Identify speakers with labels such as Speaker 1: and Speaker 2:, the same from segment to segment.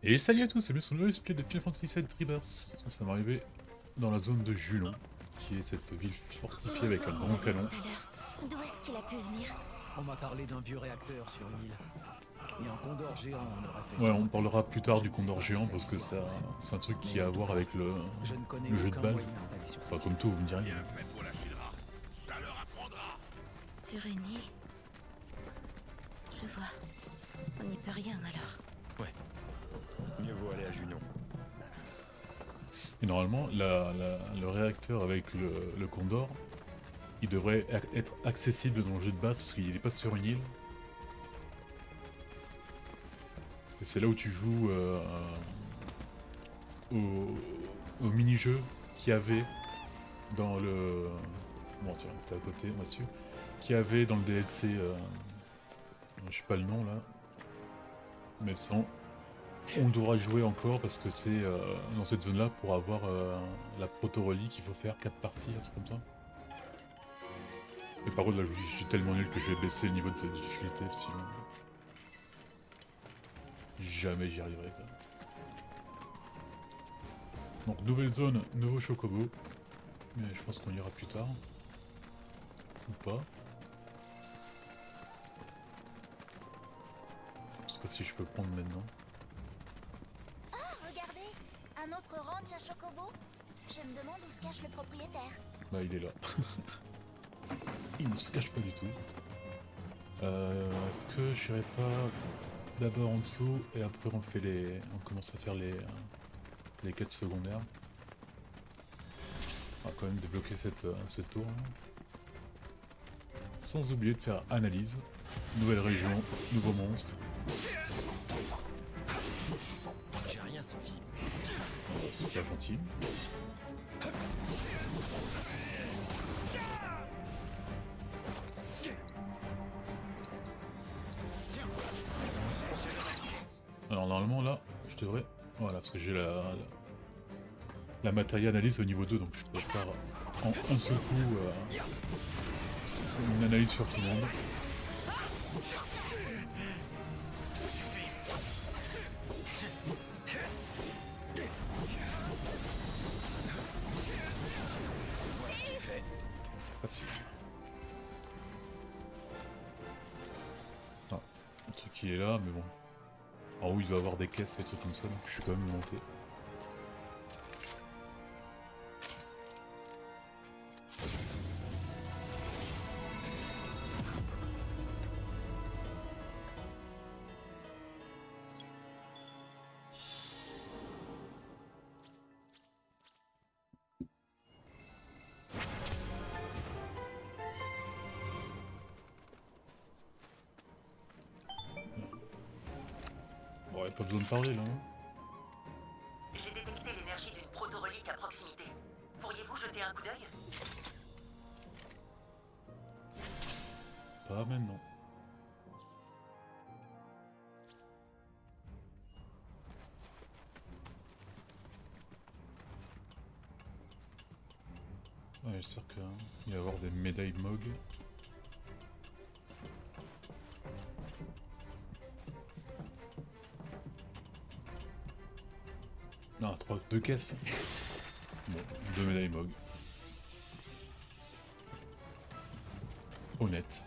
Speaker 1: Et salut à tous, c'est bien sur le nouveau split de Final Fantasy VII Rebirth. Ça m'est arrivé dans la zone de Julon, qui est cette ville fortifiée avec un grand canon.
Speaker 2: Tout à l'heure. D'où est-ce qu'il a pu venir?
Speaker 3: On m'a parlé d'un vieux réacteur sur une île. Et un condor géant en aurait fait
Speaker 1: Ouais,
Speaker 3: son
Speaker 1: on
Speaker 3: appel.
Speaker 1: parlera plus tard
Speaker 3: Je
Speaker 1: du
Speaker 3: ne sais
Speaker 1: Condor
Speaker 3: pas
Speaker 1: géant
Speaker 3: si
Speaker 1: parce que
Speaker 3: ça
Speaker 1: c'est un truc qui
Speaker 3: Mais
Speaker 1: a à
Speaker 3: en tout
Speaker 1: voir
Speaker 3: cas,
Speaker 1: avec
Speaker 3: Je ne connais
Speaker 1: le jeu de
Speaker 3: aucun
Speaker 1: base.
Speaker 3: moyen d'aller sur
Speaker 1: Enfin,
Speaker 3: cette
Speaker 1: comme
Speaker 3: île.
Speaker 1: tout, vous me direz.
Speaker 2: Sur une île? Je vois. On n'y peut rien alors.
Speaker 4: Ouais. Mieux vaut aller à Junon.
Speaker 1: Et normalement, le réacteur avec le Condor, il devrait être accessible dans le jeu de base parce qu'il n'est pas sur une île. Et c'est là où tu joues au mini-jeu qu'il y avait dans le... Bon tiens, t'es à côté, moi dessus. Qu'il y avait dans le DLC... je sais pas le nom là. Mais sans... On devra jouer encore parce que c'est dans cette zone là pour avoir la proto-relique, il faut faire 4 parties, un truc comme ça. Et par contre là je suis tellement nul que je vais baisser le niveau de difficulté sinon... Jamais j'y arriverai quoi. Donc nouvelle zone, nouveau chocobo. Mais je pense qu'on ira plus tard. Ou pas. Je sais pas si je peux prendre maintenant.
Speaker 5: Ah, regardez, un autre ranch à Chocobo. Je me demande où se cache le propriétaire.
Speaker 1: Bah il est là. Il ne se cache pas du tout. Est-ce que je n'irai pas d'abord en dessous et après on fait on commence à faire les quêtes secondaires. On va quand même débloquer cette tour. Là. Sans oublier de faire analyse. Nouvelle région, nouveau monstre.
Speaker 4: J'ai rien senti.
Speaker 1: C'est pas gentil. Alors normalement là, je devrais... Voilà, parce que j'ai la matérielle analyse au niveau 2, donc je peux faire en un seul coup une analyse sur tout le monde. Facile. Ah, le truc qui est là, mais bon. En haut il doit y avoir des caisses et des trucs comme ça, donc je suis quand même monté. Bon, y'a pas besoin de parler là. Hein.
Speaker 6: J'ai détecté l'énergie d'une proto-relique à proximité. Pourriez-vous jeter un coup d'œil?
Speaker 1: Pas maintenant. Ouais, j'espère qu'il va y avoir des médailles MOG. Non, 2 caisses. Bon, 2 médailles MOG. Honnête.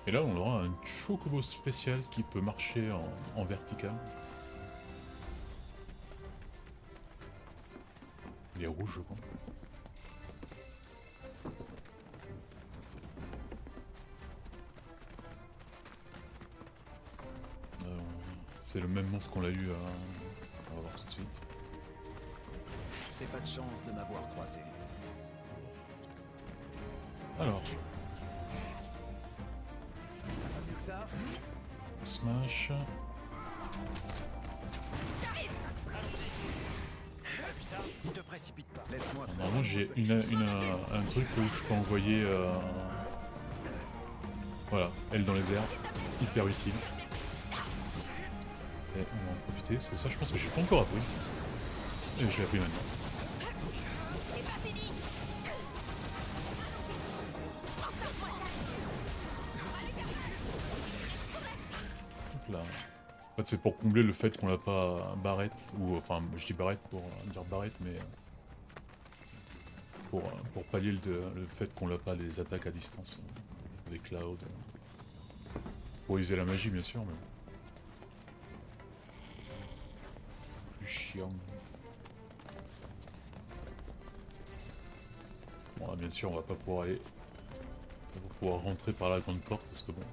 Speaker 1: Et là, on aura un chocobo spécial qui peut marcher en vertical. Il est rouge, je crois. C'est le même monstre qu'on l'a eu on va voir tout de suite.
Speaker 3: C'est pas de chance de m'avoir croisé.
Speaker 1: Alors,
Speaker 3: Pas mieux que ça.
Speaker 1: smash.
Speaker 3: Ne te précipite pas. Laisse-moi faire.
Speaker 1: Normalement, j'ai un truc où je peux envoyer. Voilà, elle dans les airs. Hyper utile. Et on va en profiter, c'est ça, je pense que j'ai pas encore appris. Et je l'ai appris maintenant. Hop là. En fait, c'est pour combler le fait qu'on n'a pas Barrett, ou enfin, je dis Barrett pour dire Barrett, mais pour pallier le fait qu'on n'a pas les attaques à distance, les clouds. Pour utiliser la magie, bien sûr, mais c'est plus chiant. Bon, là, bien sûr, on va pas pouvoir aller, on va pouvoir rentrer par la grande porte parce que bon,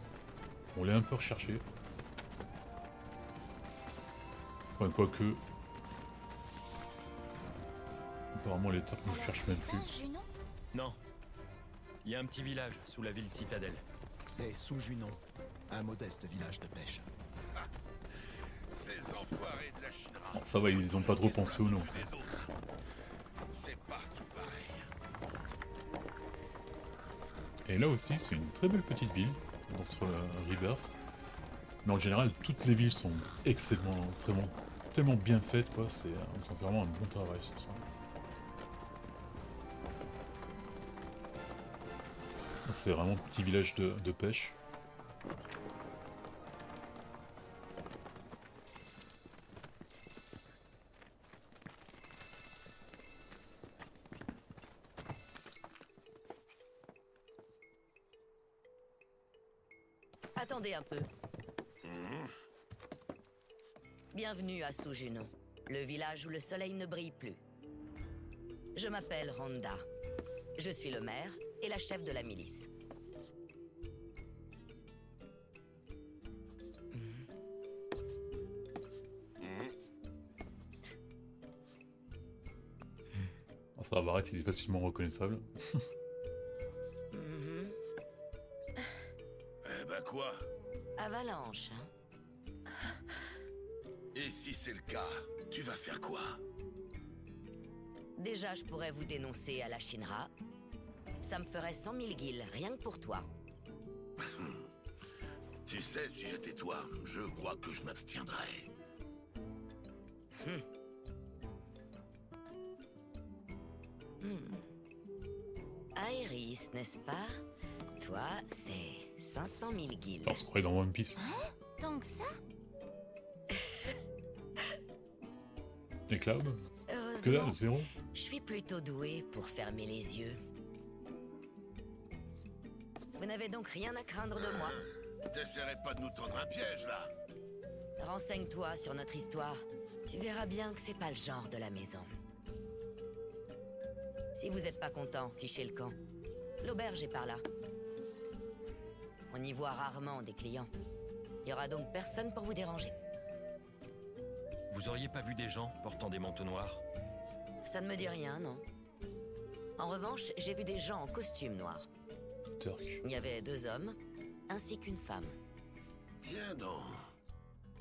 Speaker 1: on l'a un peu recherché. Enfin, quoique. Apparemment, les Turcs ne cherchent même
Speaker 5: C'est
Speaker 1: plus.
Speaker 5: ça, Junon?
Speaker 4: Non. Il y a un petit village sous la ville citadelle.
Speaker 3: C'est sous Junon, un modeste village de pêche.
Speaker 7: Ces enfoirés de la Shinra.
Speaker 1: Bon, ça va, ils ont pas trop pensé au nom.
Speaker 7: C'est partout pareil.
Speaker 1: Et là aussi, c'est une très belle petite ville, dans ce Rebirth. Mais en général, toutes les villes sont excellemment, tellement bien faites, quoi. Ils ont fait vraiment un bon travail sur ça. C'est vraiment un petit village de pêche.
Speaker 8: Attendez un peu. Bienvenue à Sous-Junon, le village où le soleil ne brille plus. Je m'appelle Rhonda. Je suis le maire et la chef de la milice.
Speaker 1: Ah, ça va, Barrett, il est facilement reconnaissable.
Speaker 8: Mhm.
Speaker 7: Eh ben quoi?
Speaker 8: Avalanche, hein?
Speaker 7: Et si c'est le cas, tu vas faire quoi?
Speaker 8: Déjà, je pourrais vous dénoncer à la Shinra. Ça me ferait 100 000 guilds, rien que pour toi.
Speaker 7: Tu sais, si j'étais toi, je crois que je m'abstiendrais.
Speaker 8: Aéris, n'est-ce pas? Toi, c'est 500 000 guilds.
Speaker 1: On se croirait dans One Piece.
Speaker 5: Tant que ça?
Speaker 1: Et Cloud? Que
Speaker 8: Heureusement,
Speaker 1: dalle, zéro?
Speaker 8: je suis plutôt doué pour fermer les yeux. Vous n'avez donc rien à craindre de moi.
Speaker 7: T'essaierais pas de nous tendre un piège, là?
Speaker 8: Renseigne-toi sur notre histoire. Tu verras bien que c'est pas le genre de la maison. Si vous êtes pas content, fichez le camp. L'auberge est par là. On y voit rarement des clients. Il y aura donc personne pour vous déranger.
Speaker 4: Vous auriez pas vu des gens portant des manteaux noirs?
Speaker 8: Ça ne me dit rien, non. En revanche, j'ai vu des gens en costume noir.
Speaker 1: Turc.
Speaker 8: Il y avait 2 hommes, ainsi qu'une femme.
Speaker 7: Tiens donc.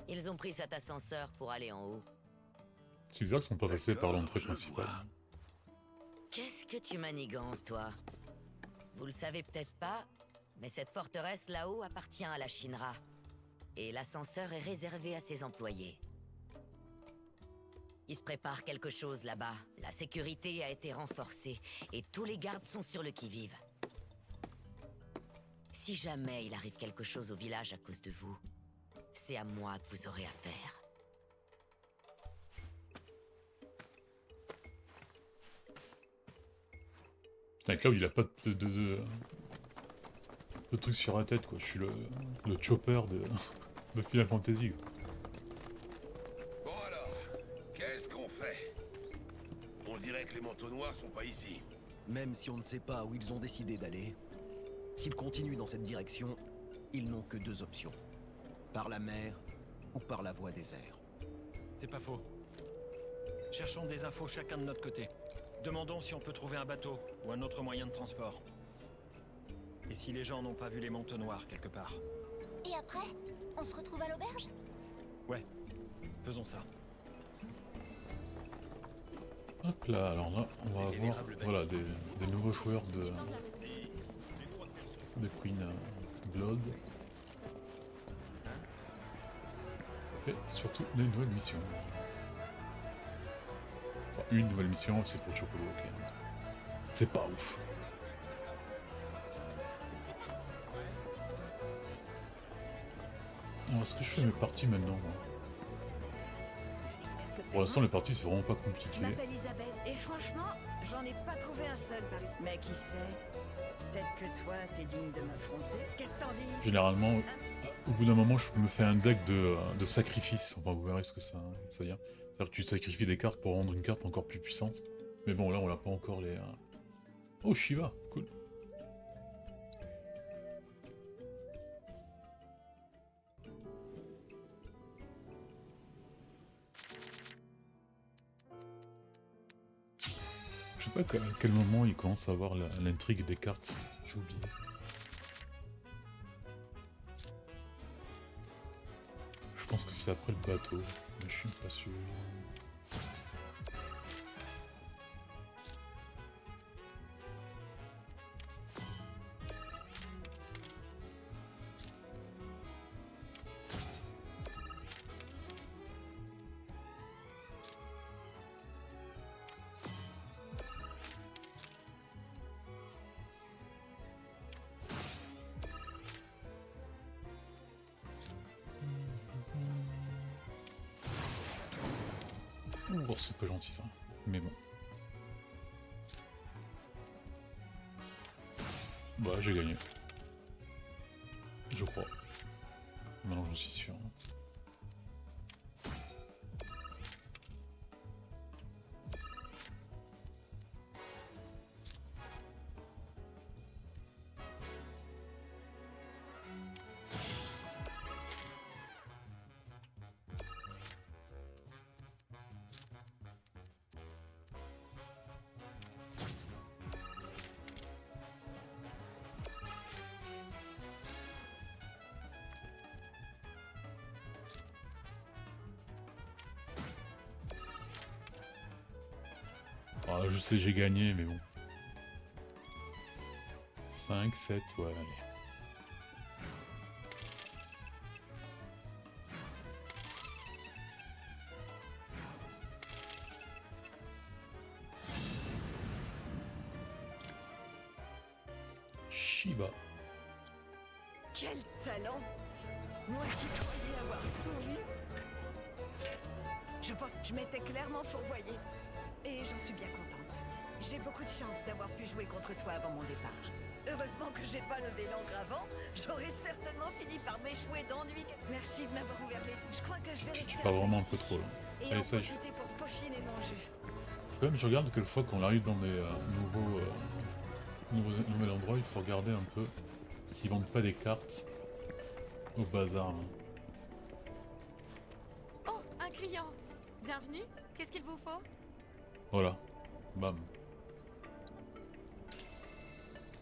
Speaker 8: Ils ont pris cet ascenseur pour aller en haut.
Speaker 1: C'est bizarre qu'ils sont pas passés par l'entrée
Speaker 7: je
Speaker 1: principale.
Speaker 7: vois.
Speaker 8: Qu'est-ce que tu manigances, toi? Vous le savez peut-être pas, mais cette forteresse là-haut appartient à la Shinra. Et l'ascenseur est réservé à ses employés. Il se prépare quelque chose là-bas. La sécurité a été renforcée et tous les gardes sont sur le qui-vive. Si jamais il arrive quelque chose au village à cause de vous, c'est à moi que vous aurez affaire.
Speaker 1: Putain, Cloud, il a pas de truc sur la tête, quoi. Je suis le chopper de Final Fantasy. Quoi.
Speaker 7: Bon alors, qu'est-ce qu'on fait? On dirait que les manteaux noirs sont pas ici.
Speaker 3: Même si on ne sait pas où ils ont décidé d'aller, s'ils continuent dans cette direction, ils n'ont que 2 options. Par la mer ou par la voie des airs.
Speaker 4: C'est pas faux. Cherchons des infos chacun de notre côté. Demandons si on peut trouver un bateau ou un autre moyen de transport. Et si les gens n'ont pas vu les manteaux noirs quelque part.
Speaker 5: Et après, on se retrouve à l'auberge?
Speaker 4: Ouais, faisons ça.
Speaker 1: Hop là, alors là, on va avoir voilà, des nouveaux joueurs de Queen Blood. Et surtout des nouvelles missions. Enfin, une nouvelle mission, c'est pour Chocobo, ok. C'est pas ouf. Alors, est-ce que je fais mes parties maintenant moi Pour l'instant, les parties, c'est vraiment pas
Speaker 9: Je
Speaker 1: compliqué.
Speaker 9: m'appelle Isabelle et franchement, j'en ai pas trouvé un seul par ici. Mais qui sait? Peut-être que toi, t'es digne de m'affronter. Qu'est-ce que t'en dis?
Speaker 1: Généralement, au bout d'un moment, je me fais un deck de sacrifice. Enfin, vous verrez ce que ça veut dire. C'est-à-dire que tu sacrifies des cartes pour rendre une carte encore plus puissante. Mais bon, là, on l'a pas encore les... Oh, Shiva, cool. Je sais pas à quel moment il commence à avoir l'intrigue des cartes. J'ai oublié. Je pense que c'est après le bateau, mais je suis pas sûr. Oh, c'est pas gentil ça, mais bon. Bah, j'ai gagné. Je crois. Maintenant, j'en suis sûr. Ah, je sais, j'ai gagné, mais bon. 5, 7, ouais, allez. Shiva.
Speaker 9: Quel talent! Moi qui croyais avoir tout vu. Je pense que je m'étais clairement fourvoyée. Et j'en suis bien contente. J'ai beaucoup de chance d'avoir pu jouer contre toi avant mon départ. Heureusement que j'ai pas levé l'encre avant, j'aurais certainement fini par m'échouer d'ennui. Merci de m'avoir ouvert les yeux. Je crois que je vais rester
Speaker 1: Pas vraiment un
Speaker 9: ici
Speaker 1: peu trop là.
Speaker 9: et
Speaker 1: Allez,
Speaker 9: en
Speaker 1: ça,
Speaker 9: profiter pour peaufiner mon jeu.
Speaker 1: quand même, je regarde quelle fois qu'on arrive dans des nouveaux endroits, il faut regarder un peu s'ils vendent pas des cartes au bazar. Hein.
Speaker 2: Oh, un client. Bienvenue. Qu'est-ce qu'il vous faut?
Speaker 1: Voilà, bam.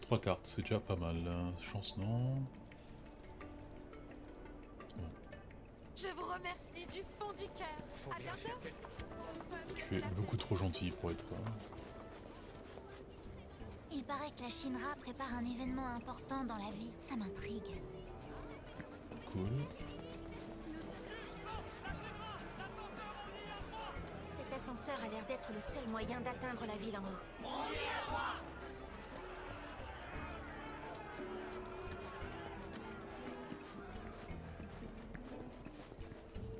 Speaker 1: 3 cartes, c'est déjà pas mal. Chance non.
Speaker 2: Je vous remercie du fond du cœur. À bientôt.
Speaker 1: Tu es beaucoup trop gentil pour être...
Speaker 5: Il paraît que la Shinra prépare un événement important dans la vie. Ça m'intrigue.
Speaker 1: Cool.
Speaker 2: Cet ascenseur a l'air d'être le seul moyen d'atteindre la ville en haut.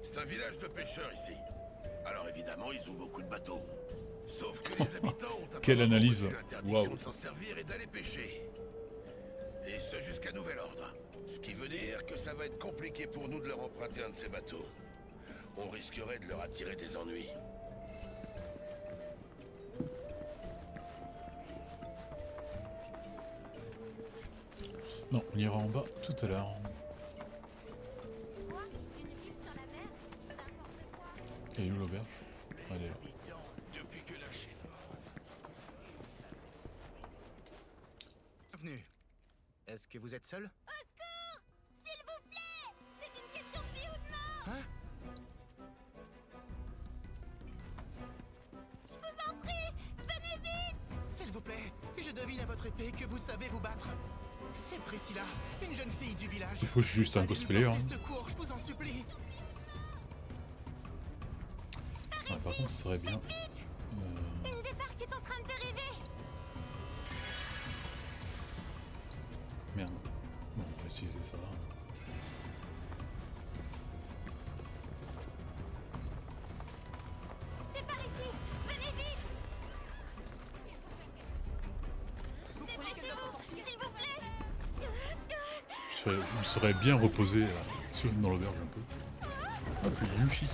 Speaker 7: C'est un village de pêcheurs ici. Alors évidemment, ils ont beaucoup de bateaux. Sauf que les habitants ont
Speaker 1: Quelle
Speaker 7: apparemment
Speaker 1: analyse.
Speaker 7: reçu l'interdiction
Speaker 1: Waouh.
Speaker 7: de s'en servir et d'aller pêcher. Et ce jusqu'à nouvel ordre. Ce qui veut dire que ça va être compliqué pour nous de leur emprunter un de ces bateaux. On risquerait de leur attirer des ennuis.
Speaker 1: Non, on ira en bas tout à l'heure.
Speaker 2: Quoi? Une ville sur la mer? N'importe quoi.
Speaker 1: Et où l'auberge? Allez.
Speaker 7: Depuis que la Chine...
Speaker 10: Bienvenue. Est-ce que vous êtes seul?
Speaker 5: Au secours! S'il vous plaît! C'est une question de vie ou de mort!
Speaker 10: Hein?
Speaker 5: Je vous en prie! Venez vite!
Speaker 10: S'il vous plaît, je devine à votre épée que vous savez vous battre. C'est Priscilla, une jeune fille du village.
Speaker 1: Il faut juste un
Speaker 10: Allez lui
Speaker 1: cosplayer. Hein.
Speaker 10: porter secours, je vous en supplie.
Speaker 1: Ah, par contre, ce serait bien.
Speaker 5: Une débarque est en train de dériver!
Speaker 1: Merde. Bon, on va utiliser ça.
Speaker 5: S'il vous plaît.
Speaker 1: Je me serais bien reposé dans l'auberge un peu. Ah, c'est Yuffie.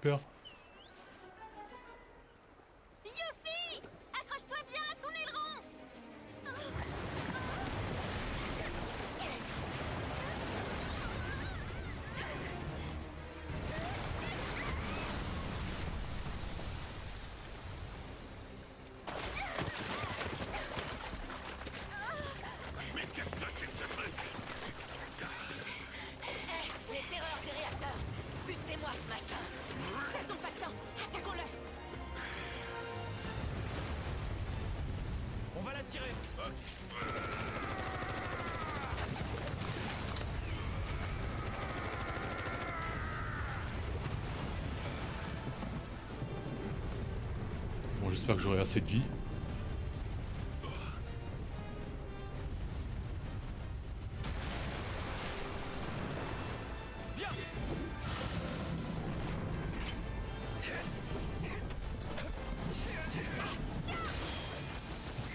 Speaker 1: Peur.
Speaker 5: Yuffie, accroche-toi bien à son aileron.
Speaker 7: Mais qu'est-ce que c'est que ce truc?
Speaker 8: Les terreurs des réacteurs. Butez-moi ce machin.
Speaker 5: Perdons pas de temps. Attaquons-le.
Speaker 4: On va la tirer.
Speaker 1: Bon, j'espère que j'aurai assez de vie.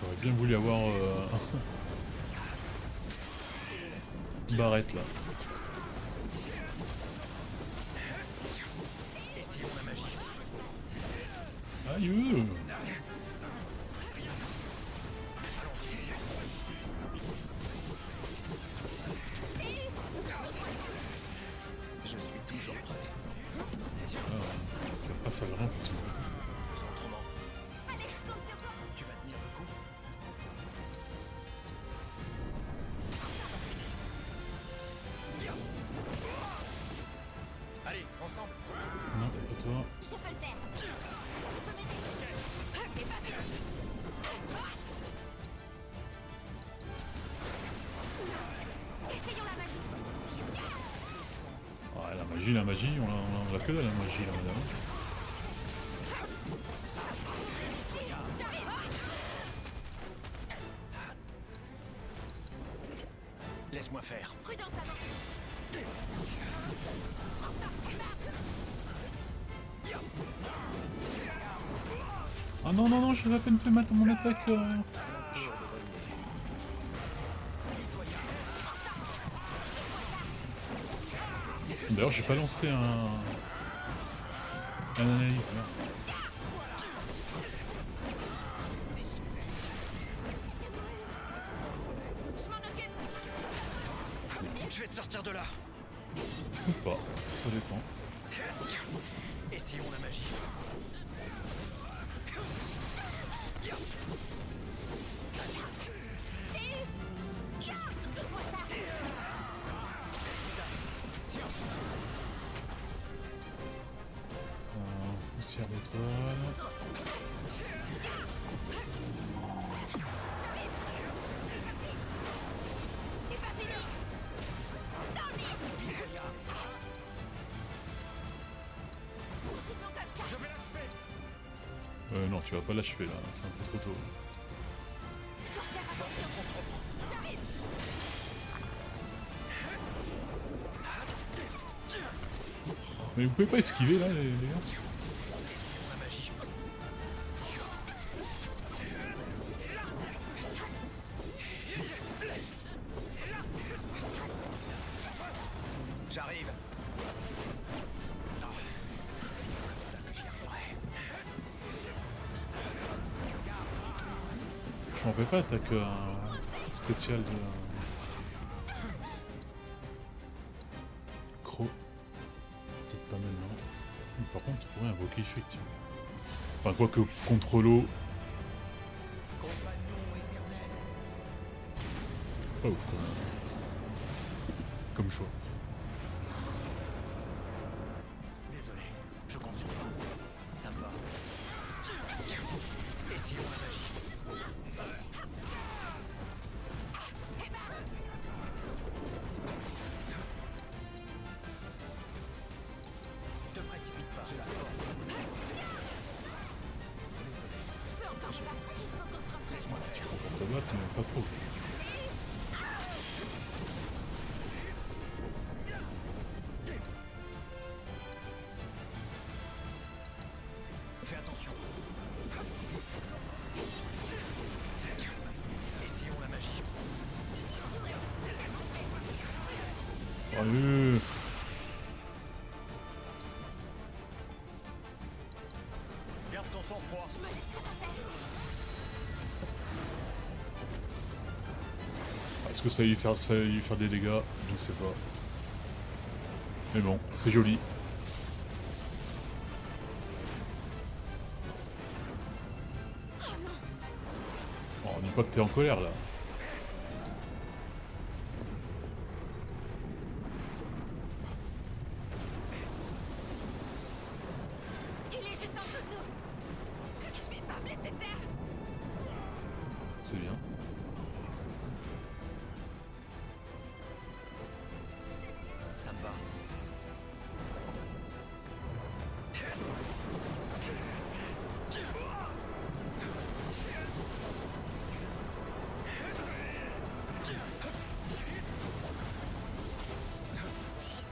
Speaker 1: J'aurais bien voulu avoir Barrette là.
Speaker 4: Essayons la magie.
Speaker 1: Aïe.
Speaker 3: Je suis toujours prêt.
Speaker 1: Ah, ça le rend plutôt.
Speaker 4: Faisons autrement.
Speaker 5: Allez, je compte sur toi.
Speaker 4: Tu vas tenir le coup. Allez, ensemble.
Speaker 1: Non, pas toi.
Speaker 5: Je peux le faire. Tu peux m'aider. T'es pas vite. Essayons la magie.
Speaker 1: Ouais, la magie, on l'a que dalle la magie là, madame.
Speaker 4: Laisse-moi faire.
Speaker 5: Prudence avant.
Speaker 1: Ah non, non, non, j'ai à peine fait mon attaque. D'ailleurs, j'ai pas lancé un analyse. Merde.
Speaker 5: Je m'en occupe.
Speaker 4: Je vais te sortir de là.
Speaker 1: Ou pas, ça dépend.
Speaker 4: Essayons la magie.
Speaker 5: Je suis toujours là.
Speaker 1: Poussière d'étoile.
Speaker 5: C'est pas fini. Dans le mille.
Speaker 4: Je vais l'achever.
Speaker 1: Non, tu vas pas l'achever là, c'est un peu trop tôt.
Speaker 5: Faut faire attention. J'arrive.
Speaker 1: Mais vous pouvez pas esquiver là, les gars?
Speaker 4: La magie.
Speaker 3: J'arrive. Non, c'est pas comme ça que j'y arriverai.
Speaker 1: Je m'en fais pas l'attaque spéciale de Croc. Peut-être pas maintenant. Mais par contre, tu pourrais invoquer effectivement. Enfin, quoi que contre l'eau. Pas ouf comme choix.
Speaker 3: Désolé, je compte sur toi. Ça me va.
Speaker 4: Essayons la magie.
Speaker 3: Te précipite pas. J'ai la force.
Speaker 4: Laisse-moi faire.
Speaker 1: Pour te battre, mais pas trop.
Speaker 4: Fais attention. Essayons la magie.
Speaker 1: Allez.
Speaker 4: Garde ton sang-froid.
Speaker 1: Est-ce que ça va lui faire des dégâts? Je ne sais pas. Mais bon, c'est joli. Bon, on dit pas que t'es en colère là.
Speaker 5: Il est juste en dessous de nous. Je vais pas me laisser faire.
Speaker 1: C'est bien.
Speaker 4: Ça me va.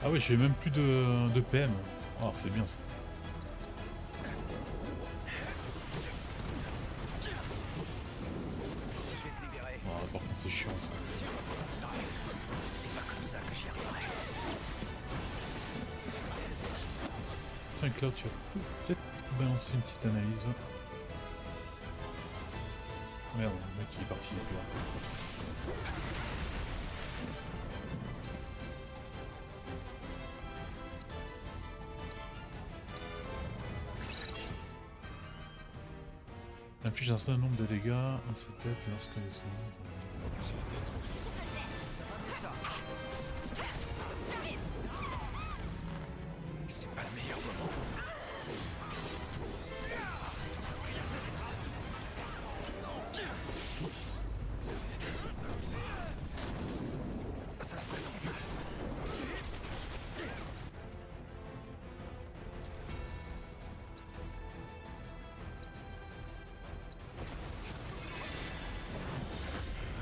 Speaker 1: Ah oui, j'ai même plus de PM. Ah, c'est bien ça.
Speaker 3: Je vais te libérer.
Speaker 1: Ah, par contre, c'est chiant ça.
Speaker 3: C'est pas comme ça que j'y arriverai.
Speaker 1: Tiens, Cloud, tu vas peut-être balancer une petite analyse. Merde, le mec il est parti là. Inflige un certain nombre de dégâts à cette tête lorsque les secondes.
Speaker 4: Ça. C'est pas le meilleur moment. Ça se présente.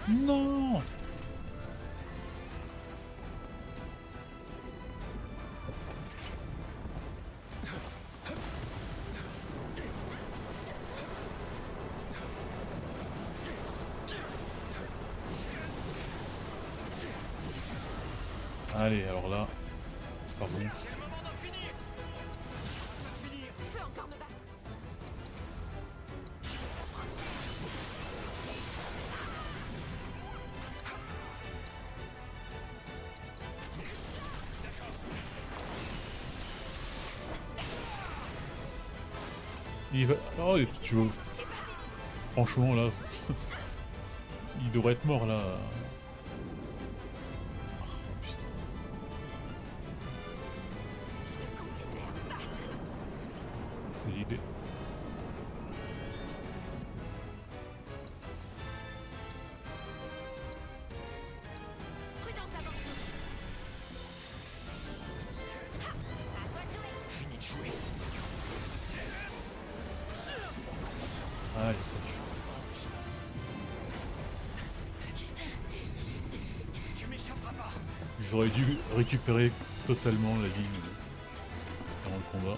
Speaker 1: Non! Allez, alors là, par contre,
Speaker 4: C'est le moment d'en finir.
Speaker 5: Je peux encore me battre.
Speaker 1: il va... Oh, tu vois... Franchement, là... il devrait être mort, là. Oh, putain.
Speaker 9: Je vais continuer à me battre.
Speaker 1: C'est l'idée.
Speaker 5: Prudence avant tout. À toi de jouer.
Speaker 4: Fini de jouer.
Speaker 1: Allez, ça tue.
Speaker 4: Tu m'échapperas pas.
Speaker 1: J'aurais dû récupérer totalement la ligne avant le combat.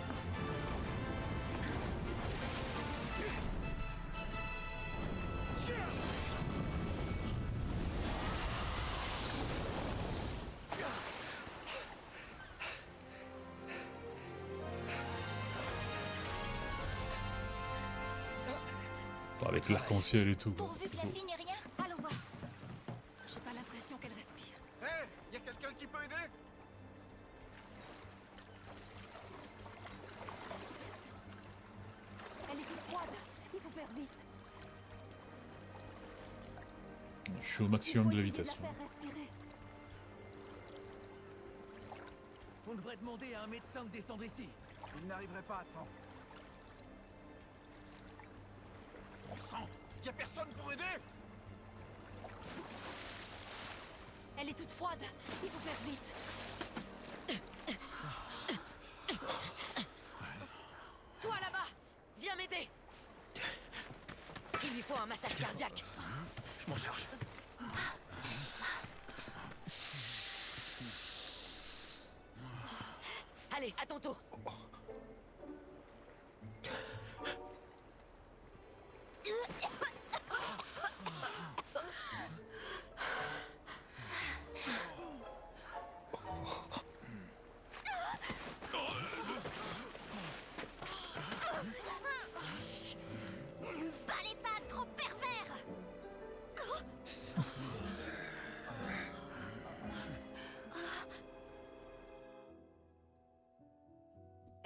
Speaker 1: Avec l'arc-en-ciel et tout. quoi,
Speaker 5: Pourvu
Speaker 1: c'est
Speaker 5: que la
Speaker 1: beau.
Speaker 5: fille n'ait rien, allons voir.
Speaker 9: J'ai pas l'impression qu'elle respire.
Speaker 10: Hé, y a quelqu'un qui peut aider?
Speaker 5: Elle était froide. Il faut faire vite.
Speaker 1: Je suis au maximum de lévitation.
Speaker 5: La faire respirer.
Speaker 10: On devrait demander à un médecin de descendre ici. Il n'arriverait pas à temps. Bon sang, y a personne pour aider?
Speaker 2: Elle est toute froide. Il faut faire vite. Toi là-bas, viens m'aider.
Speaker 8: Il lui faut un massage cardiaque.
Speaker 4: Je m'en charge.
Speaker 8: Allez, à ton tour.
Speaker 5: Bas les pattes, gros pervers!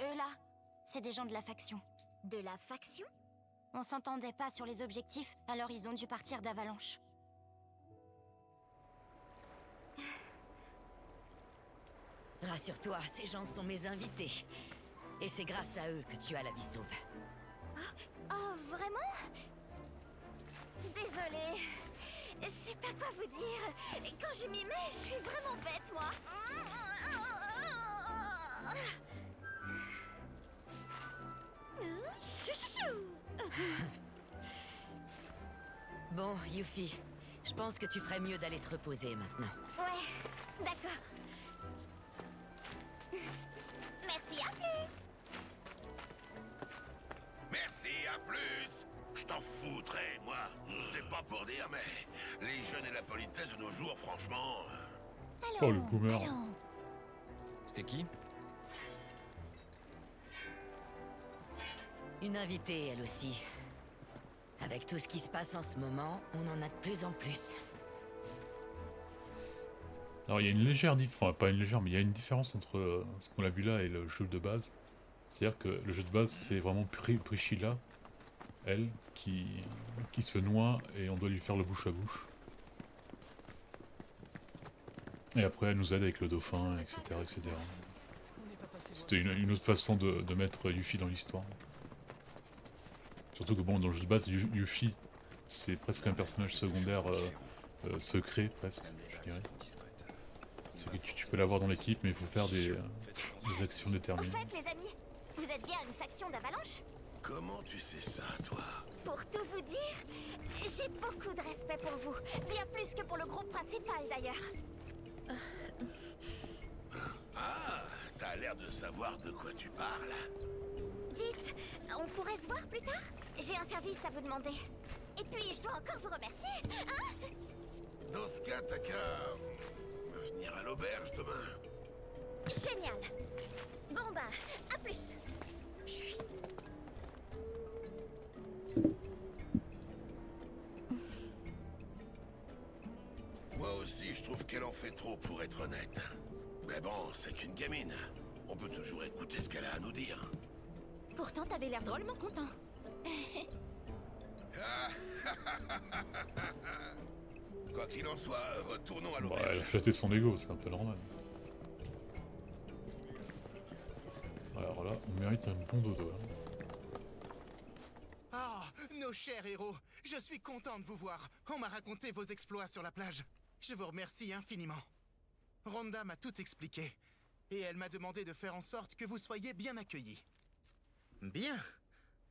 Speaker 5: Eux là, c'est des gens de la faction. De la faction? On s'entendait pas sur les objectifs, alors ils ont dû partir d'Avalanche.
Speaker 8: Rassure-toi, ces gens sont mes invités. Et c'est grâce à eux que tu as la vie sauve.
Speaker 5: Oh, vraiment? Désolée. Je sais pas quoi vous dire. Quand je m'y mets, je suis vraiment bête, moi.
Speaker 8: Bon, Yuffie, je pense que tu ferais mieux d'aller te reposer maintenant.
Speaker 5: Ouais, d'accord. Merci, à plus.
Speaker 7: Merci, à plus. Je t'en foutrais, moi. C'est pas pour dire, mais les jeunes et la politesse de nos jours, franchement...
Speaker 1: Oh, le boomer.
Speaker 4: C'était qui?
Speaker 8: Une invitée, elle aussi. Avec tout ce qui se passe en ce moment, on en a de plus en plus.
Speaker 1: Alors il y a une légère différence, enfin pas une légère, mais il y a une différence entre ce qu'on a vu là et le jeu de base. C'est-à-dire que le jeu de base, c'est vraiment Priscilla, elle, qui se noie et on doit lui faire le bouche à bouche. Et après elle nous aide avec le dauphin, etc. etc. C'était une autre façon de mettre Yuffie dans l'histoire. Surtout que bon, dans le jeu de base, Yuffie, c'est presque un personnage secondaire secret, presque, je dirais. C'est que tu peux l'avoir dans l'équipe, mais il faut faire des actions
Speaker 5: Au
Speaker 1: déterminées.
Speaker 5: fait, les amis, vous êtes bien une faction d'Avalanche?
Speaker 7: Comment tu sais ça, toi?
Speaker 5: Pour tout vous dire, j'ai beaucoup de respect pour vous. Bien plus que pour le groupe principal, d'ailleurs.
Speaker 7: Ah, t'as l'air de savoir de quoi tu parles.
Speaker 5: Dites, on pourrait se voir plus tard? J'ai un service à vous demander. Et puis, je dois encore vous remercier, hein?
Speaker 7: Dans ce cas, t'as qu'à venir à l'auberge demain.
Speaker 5: Génial. Bon ben, à plus. Chut.
Speaker 7: Moi aussi, je trouve qu'elle en fait trop, pour être honnête. Mais bon, c'est qu'une gamine. On peut toujours écouter ce qu'elle a à nous dire.
Speaker 2: Pourtant, t'avais l'air drôlement content.
Speaker 7: Quoi qu'il en soit, retournons à
Speaker 1: Bon,
Speaker 7: l'auberge.
Speaker 1: elle a flatté son ego, c'est un peu normal. Alors là, on mérite un bon dodo.
Speaker 10: Ah, nos chers héros, je suis content de vous voir. On m'a raconté vos exploits sur la plage. Je vous remercie infiniment. Rhonda m'a tout expliqué. Et elle m'a demandé de faire en sorte que vous soyez bien accueillis. Bien.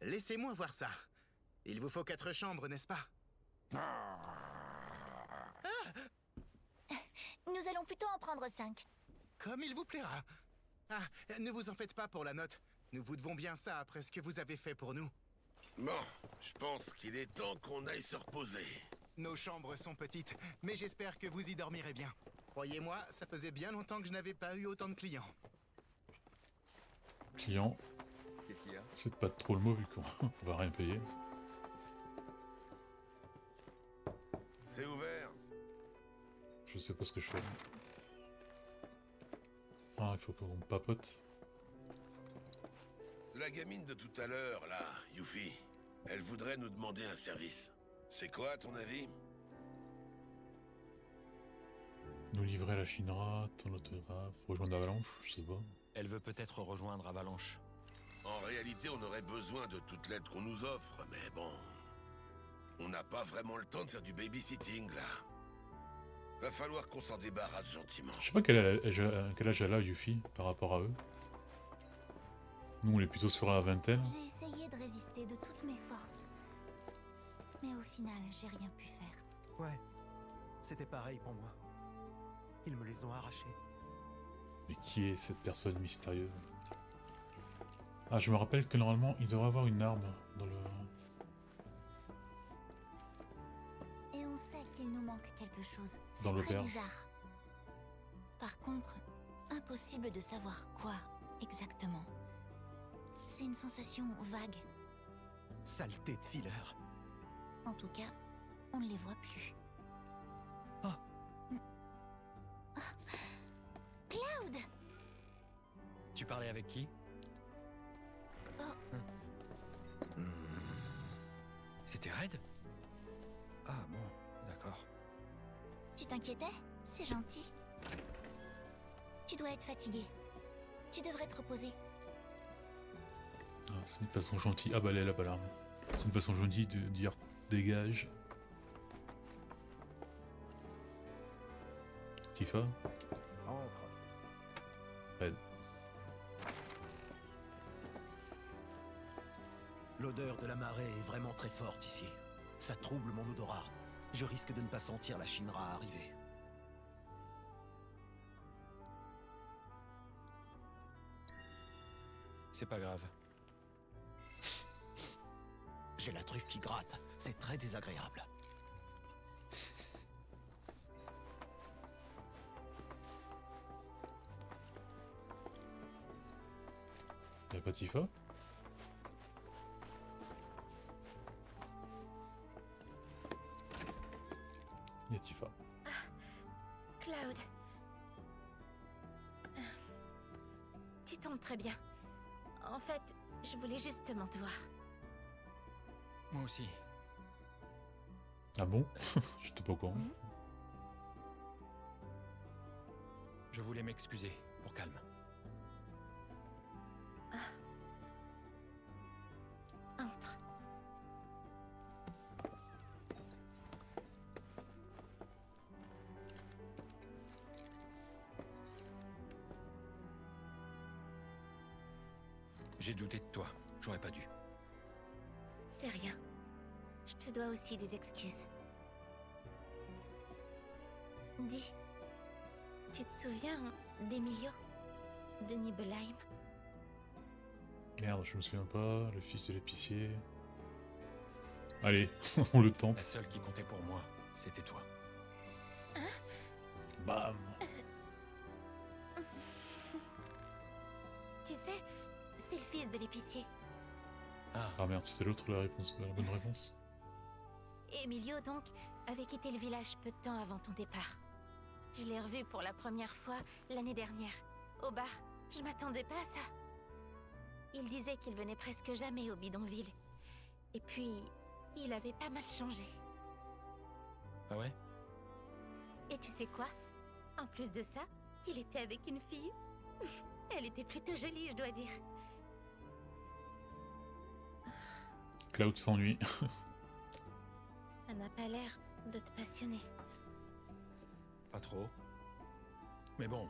Speaker 10: Laissez-moi voir ça. Il vous faut 4 chambres, n'est-ce pas?
Speaker 5: Nous allons plutôt en prendre 5.
Speaker 10: Comme il vous plaira. Ah, ne vous en faites pas pour la note. Nous vous devons bien ça après ce que vous avez fait pour nous.
Speaker 7: Bon, je pense qu'il est temps qu'on aille se reposer.
Speaker 10: Nos chambres sont petites, mais j'espère que vous y dormirez bien. Croyez-moi, ça faisait bien longtemps que je n'avais pas eu autant de clients.
Speaker 1: Client,
Speaker 10: Qu'est-ce qu'il y a?
Speaker 1: c'est pas trop le mot vu qu'on va rien payer.
Speaker 7: C'est ouvert.
Speaker 1: Je sais pas ce que je fais. Ah, il faut qu'on papote.
Speaker 7: La gamine de tout à l'heure, là, Yuffie, elle voudrait nous demander un service. C'est quoi, à ton avis?
Speaker 1: Nous livrer à la Shinra, ton autographe, rejoindre Avalanche, je sais pas.
Speaker 4: Elle veut peut-être rejoindre Avalanche.
Speaker 7: En réalité, on aurait besoin de toute l'aide qu'on nous offre, mais bon... On n'a pas vraiment le temps de faire du babysitting, là. Va falloir qu'on s'en débarrasse gentiment.
Speaker 1: Je sais pas quel âge elle a, Yuffie, par rapport à eux. Nous, on est plutôt sur la vingtaine.
Speaker 5: J'ai essayé de résister de toutes mes forces. Mais au final, j'ai rien pu faire.
Speaker 3: Ouais, c'était pareil pour moi. Ils me les ont arrachés.
Speaker 1: Mais qui est cette personne mystérieuse? Ah, je me rappelle que normalement, il devrait avoir une arme dans le...
Speaker 5: Et on sait qu'il nous manque quelque chose.
Speaker 1: Dans
Speaker 2: C'est très
Speaker 1: l'auberge.
Speaker 2: bizarre. Par contre, impossible de savoir quoi exactement. C'est une sensation vague.
Speaker 3: Saleté de filler.
Speaker 2: En tout cas, on ne les voit plus.
Speaker 3: Ah.
Speaker 2: Cloud!
Speaker 4: Tu parlais avec qui? C'était Red? Ah bon, d'accord.
Speaker 5: Tu t'inquiétais? C'est gentil. Tu dois être fatigué. Tu devrais te reposer.
Speaker 1: Ah, c'est une façon gentille. Ah bah elle est là-bas l'arme. C'est une façon gentille de dire dégage. Tifa? Red.
Speaker 3: L'odeur de la marée est vraiment très forte ici. Ça trouble mon odorat. Je risque de ne pas sentir la Shinra arriver.
Speaker 4: C'est pas grave.
Speaker 3: J'ai la truffe qui gratte. C'est très désagréable.
Speaker 1: Y'a pas Tifa? Y'a Tifa.
Speaker 2: Cloud. Tu tombes très bien. En fait, je voulais justement te voir.
Speaker 4: Moi aussi.
Speaker 1: Ah bon? J'étais pas au courant.
Speaker 4: Je voulais m'excuser, pour calme.
Speaker 2: Entre.
Speaker 4: J'ai douté de toi. J'aurais pas dû.
Speaker 2: C'est rien. Je te dois aussi des excuses. Dis, tu te souviens d'Emilio? De Nibelheim?
Speaker 1: Merde, je me souviens pas. Le fils de l'épicier. Allez, on le
Speaker 4: La
Speaker 1: tente.
Speaker 4: seule qui comptait pour moi, c'était toi.
Speaker 1: Bam!
Speaker 2: Tu sais, c'est le fils de l'épicier.
Speaker 1: Ah merde, c'est l'autre la réponse, la bonne réponse.
Speaker 2: Emilio, donc, avait quitté le village peu de temps avant ton départ. Je l'ai revu pour la première fois l'année dernière, au bar. Je m'attendais pas à ça. Il disait qu'il venait presque jamais au bidonville. Et puis, il avait pas mal changé.
Speaker 4: Ah ouais?
Speaker 2: Et tu sais quoi? En plus de ça, il était avec une fille. Elle était plutôt jolie, je dois dire.
Speaker 1: Cloud s'ennuie.
Speaker 2: Ça n'a pas l'air de te passionner.
Speaker 4: Pas trop. Mais bon,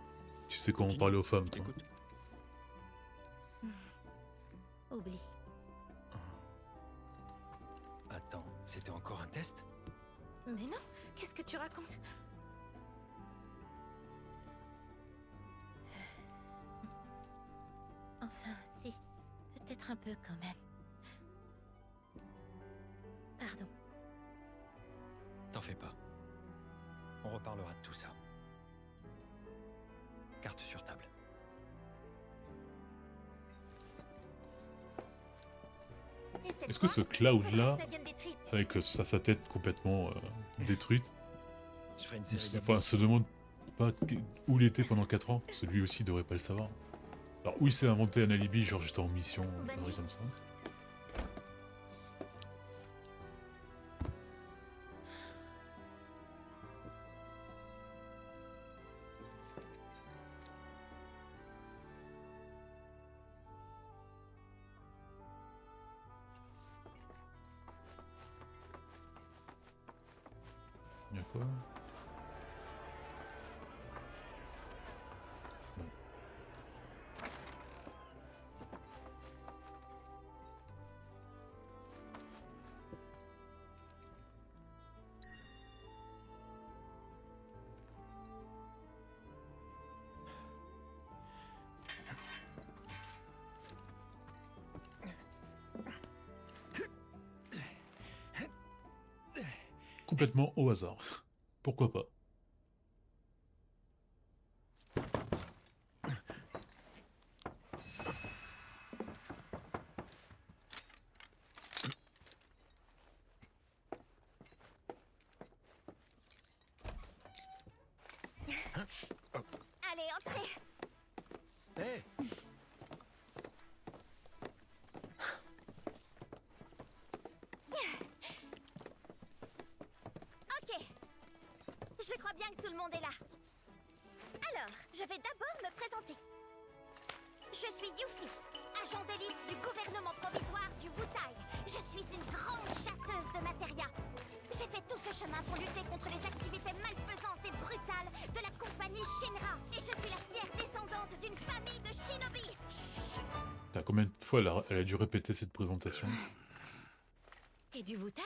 Speaker 1: Tu sais comment
Speaker 4: Continue,
Speaker 1: parler aux femmes, toi.
Speaker 4: t'écoute.
Speaker 2: Oublie.
Speaker 4: Attends, c'était encore un test?
Speaker 2: Mais non, qu'est-ce que tu racontes? Enfin, si. Peut-être un peu quand même. Pardon.
Speaker 4: T'en fais pas. On reparlera de tout ça. Carte sur table.
Speaker 2: Et cette
Speaker 1: Est-ce que
Speaker 2: fois,
Speaker 1: ce
Speaker 2: faudra
Speaker 1: Cloud-là,
Speaker 2: que ça vienne des tripes.
Speaker 1: avec sa tête complètement détruite,
Speaker 4: Je ferai une série
Speaker 1: enfin, se demande pas où il était pendant 4 ans, parce que lui aussi devrait pas le savoir. Alors, où il s'est inventé un alibi, genre j'étais en mission, une
Speaker 2: Bonne
Speaker 1: connerie
Speaker 2: nuit.
Speaker 1: comme ça. fois. Bon. Complètement au hasard. Pourquoi pas?
Speaker 5: Allez, entrez.
Speaker 3: Hé,
Speaker 5: Ok. Je crois bien que tout le monde est là. Alors, je vais d'abord me présenter. Je suis Yuffie, agent d'élite du gouvernement provisoire du Wutai. Je suis une grande chasseuse de matéria. J'ai fait tout ce chemin pour lutter contre les activités malfaisantes et brutales de la compagnie Shinra. Et je suis la fière descendante d'une famille de shinobi.
Speaker 1: T'as combien de fois elle a dû répéter cette présentation?
Speaker 2: T'es du Wutai?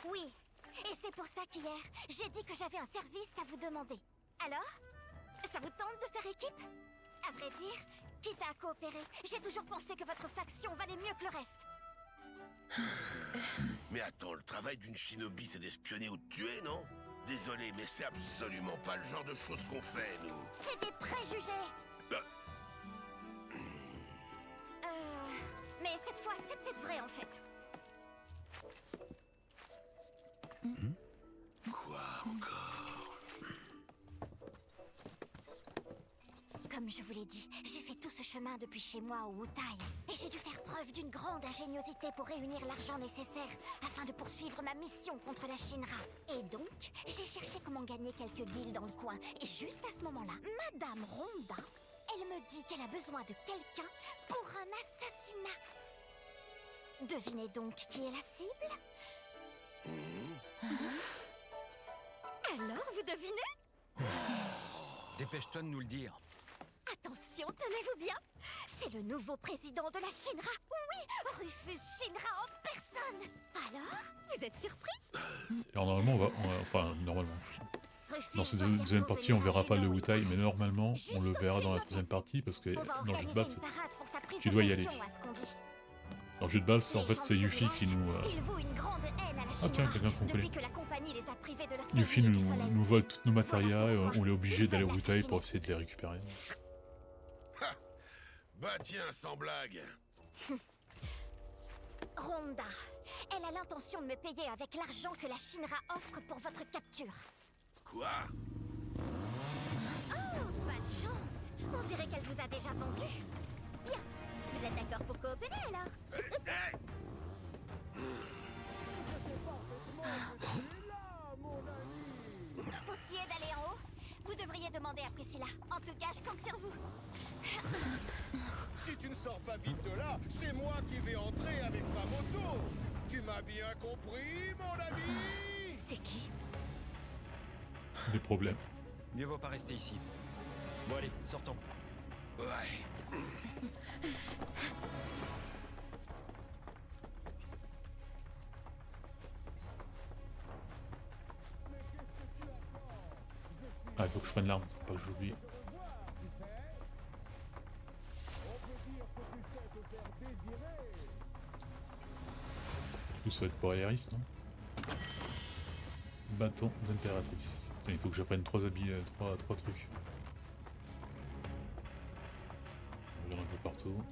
Speaker 5: Oui, et c'est pour ça qu'hier, j'ai dit que j'avais un service à vous demander. Alors, ça vous tente de faire équipe? À vrai dire, quitte à coopérer, j'ai toujours pensé que votre faction valait mieux que le reste.
Speaker 7: Mais attends, le travail d'une shinobi, c'est d'espionner ou de tuer, non? Désolé, mais c'est absolument pas le genre de choses qu'on fait, nous.
Speaker 5: C'est des préjugés. Mais cette fois, c'est peut-être vrai en fait.
Speaker 7: Quoi encore?
Speaker 5: Comme je vous l'ai dit, j'ai fait tout ce chemin depuis chez moi au Wutai. Et j'ai dû faire preuve d'une grande ingéniosité pour réunir l'argent nécessaire afin de poursuivre ma mission contre la Shinra. Et donc, j'ai cherché comment gagner quelques guildes dans le coin. Et juste à ce moment-là, Madame Ronda, elle me dit qu'elle a besoin de quelqu'un pour un assassinat. Devinez donc qui est la cible? Alors, vous devinez?
Speaker 3: dépêche-toi de nous le dire.
Speaker 5: Attention, tenez-vous bien. C'est le nouveau président de la Shinra. Oui, Rufus Shinra en personne. Alors, vous êtes surpris?
Speaker 1: Alors normalement, enfin, normalement.
Speaker 5: Rufus
Speaker 1: Dans cette
Speaker 5: va
Speaker 1: deuxième
Speaker 5: bientôt
Speaker 1: partie, on
Speaker 5: venir à
Speaker 1: verra pas le
Speaker 5: Shinobi.
Speaker 1: Wutai, mais normalement, on
Speaker 5: Juste
Speaker 1: le verra dans la
Speaker 5: au
Speaker 1: troisième partie, parce que
Speaker 5: On va
Speaker 1: dans le jeu de
Speaker 5: organiser
Speaker 1: base,
Speaker 5: une parade pour sa prise
Speaker 1: tu
Speaker 5: de
Speaker 1: dois y aller.
Speaker 5: fonction, à ce qu'on dit.
Speaker 1: Dans le jeu de base, en
Speaker 5: Les
Speaker 1: fait,
Speaker 5: gens
Speaker 1: c'est
Speaker 5: de ce
Speaker 1: Yuffie qui
Speaker 5: village,
Speaker 1: nous...
Speaker 5: Ils vouent une grande haine à la
Speaker 1: Ah tiens,
Speaker 5: Shinra,
Speaker 1: quelqu'un qu'on connaît.
Speaker 5: depuis que la compagnie les a privés de leur
Speaker 1: Yuffie
Speaker 5: pays et du soleil.
Speaker 1: nous vole toutes nos matérias, et
Speaker 5: pourquoi
Speaker 1: on est obligé
Speaker 5: ils
Speaker 1: d'aller au
Speaker 5: veulent
Speaker 1: Wutai pour
Speaker 5: l'assassiner.
Speaker 1: essayer de les récupérer.
Speaker 7: Bah tiens, sans blague.
Speaker 5: Ronda, elle a l'intention de me payer avec l'argent que la Shinra offre pour votre capture.
Speaker 7: Quoi?
Speaker 5: Oh, pas de chance. On dirait qu'elle vous a déjà vendu. Bien, vous êtes d'accord pour coopérer alors? Pour ce qui est d'aller en haut, vous devriez demander à Priscilla. En tout cas, je compte sur vous.
Speaker 11: Si tu ne sors pas vite de là, c'est moi qui vais entrer avec ma moto. Tu m'as bien compris, mon ami?
Speaker 2: C'est qui?
Speaker 1: Des problèmes.
Speaker 4: Mieux vaut pas rester ici. Bon allez, sortons.
Speaker 7: Ouais.
Speaker 1: Ah, il faut que je prenne l'arme, faut pas que j'oublie. Tout ça va être pour Aéris, non? Bâton d'impératrice. Putain, il faut que j'apprenne 3 habits, 3 trucs. On regarde un peu partout.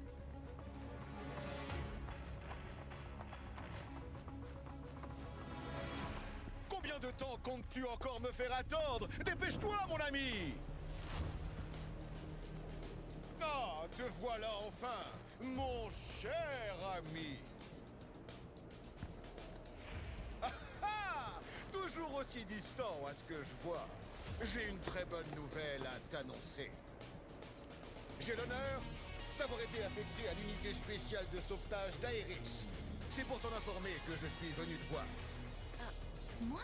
Speaker 11: Combien de temps comptes-tu encore me faire attendre? Dépêche-toi, mon ami! Ah, te voilà enfin, mon cher ami! Ah ah! Toujours aussi distant à ce que je vois. J'ai une très bonne nouvelle à t'annoncer. J'ai l'honneur d'avoir été affecté à l'unité spéciale de sauvetage d'Aéris. C'est pour t'en informer que je suis venu te voir.
Speaker 2: Moi?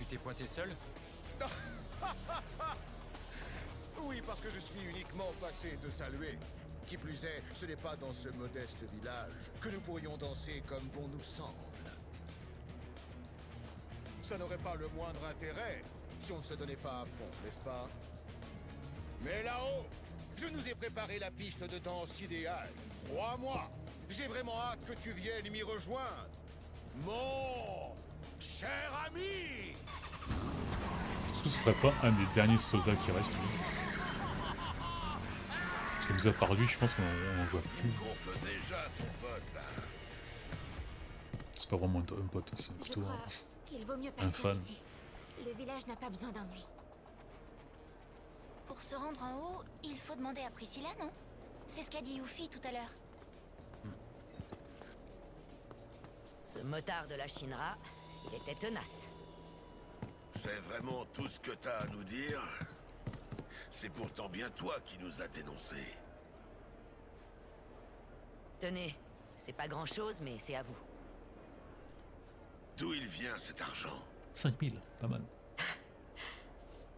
Speaker 4: Tu t'es pointé seul?
Speaker 11: Oui, parce que je suis uniquement passé te saluer. Qui plus est, ce n'est pas dans ce modeste village que nous pourrions danser comme bon nous semble. Ça n'aurait pas le moindre intérêt si on ne se donnait pas à fond, n'est-ce pas? Mais là-haut, je nous ai préparé la piste de danse idéale. Crois-moi, j'ai vraiment hâte que tu viennes m'y rejoindre. Mon cher ami!
Speaker 1: Est-ce que ce serait pas un des derniers soldats qui restent, lui? Parce que mis à part lui, je pense qu'on en voit plus.
Speaker 7: Gonfle déjà ton pote là.
Speaker 1: C'est pas vraiment un pote, c'est
Speaker 2: Je
Speaker 1: plutôt
Speaker 2: crois qu'il vaut mieux
Speaker 1: un
Speaker 2: partir
Speaker 1: fan.
Speaker 2: d'ici. Le village n'a pas besoin d'ennui.
Speaker 5: Pour se rendre en haut, il faut demander à Priscilla, non? C'est ce qu'a dit Yuffie tout à l'heure.
Speaker 8: Ce motard de la Shinra, il était tenace.
Speaker 7: C'est vraiment tout ce que t'as à nous dire? C'est pourtant bien toi qui nous as dénoncés.
Speaker 8: Tenez, c'est pas grand-chose, mais c'est à vous.
Speaker 7: D'où il vient cet argent?
Speaker 1: 5000, pas mal.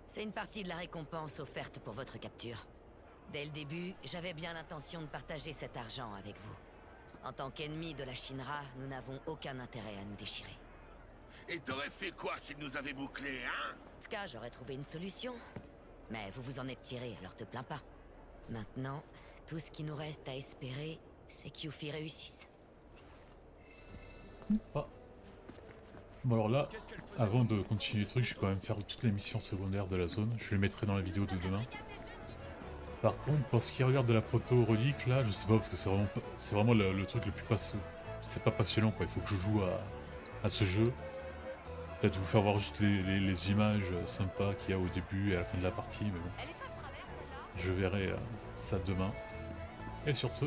Speaker 8: C'est une partie de la récompense offerte pour votre capture. Dès le début, j'avais bien l'intention de partager cet argent avec vous. En tant qu'ennemis de la Shinra, nous n'avons aucun intérêt à nous déchirer.
Speaker 7: Et t'aurais fait quoi s'il nous avait bouclés, hein?
Speaker 8: En tout cas, j'aurais trouvé une solution. Mais vous vous en êtes tiré, alors te plains pas. Maintenant, tout ce qui nous reste à espérer, c'est qu'Yuffie réussisse.
Speaker 1: Pas. Bon alors là, avant de continuer le truc, je vais quand même faire toutes les missions secondaires de la zone. Je les mettrai dans la vidéo de demain. Par contre, pour ce qui regarde de la proto-relique, là, je sais pas, parce que c'est vraiment le truc le plus passionnant. C'est pas passionnant, quoi. Il faut que je joue à ce jeu. Peut-être vous faire voir juste les images sympas qu'il y a au début et à la fin de la partie, mais bon. Je verrai ça demain. Et sur ce,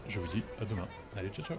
Speaker 1: je vous dis à demain. Allez, ciao ciao!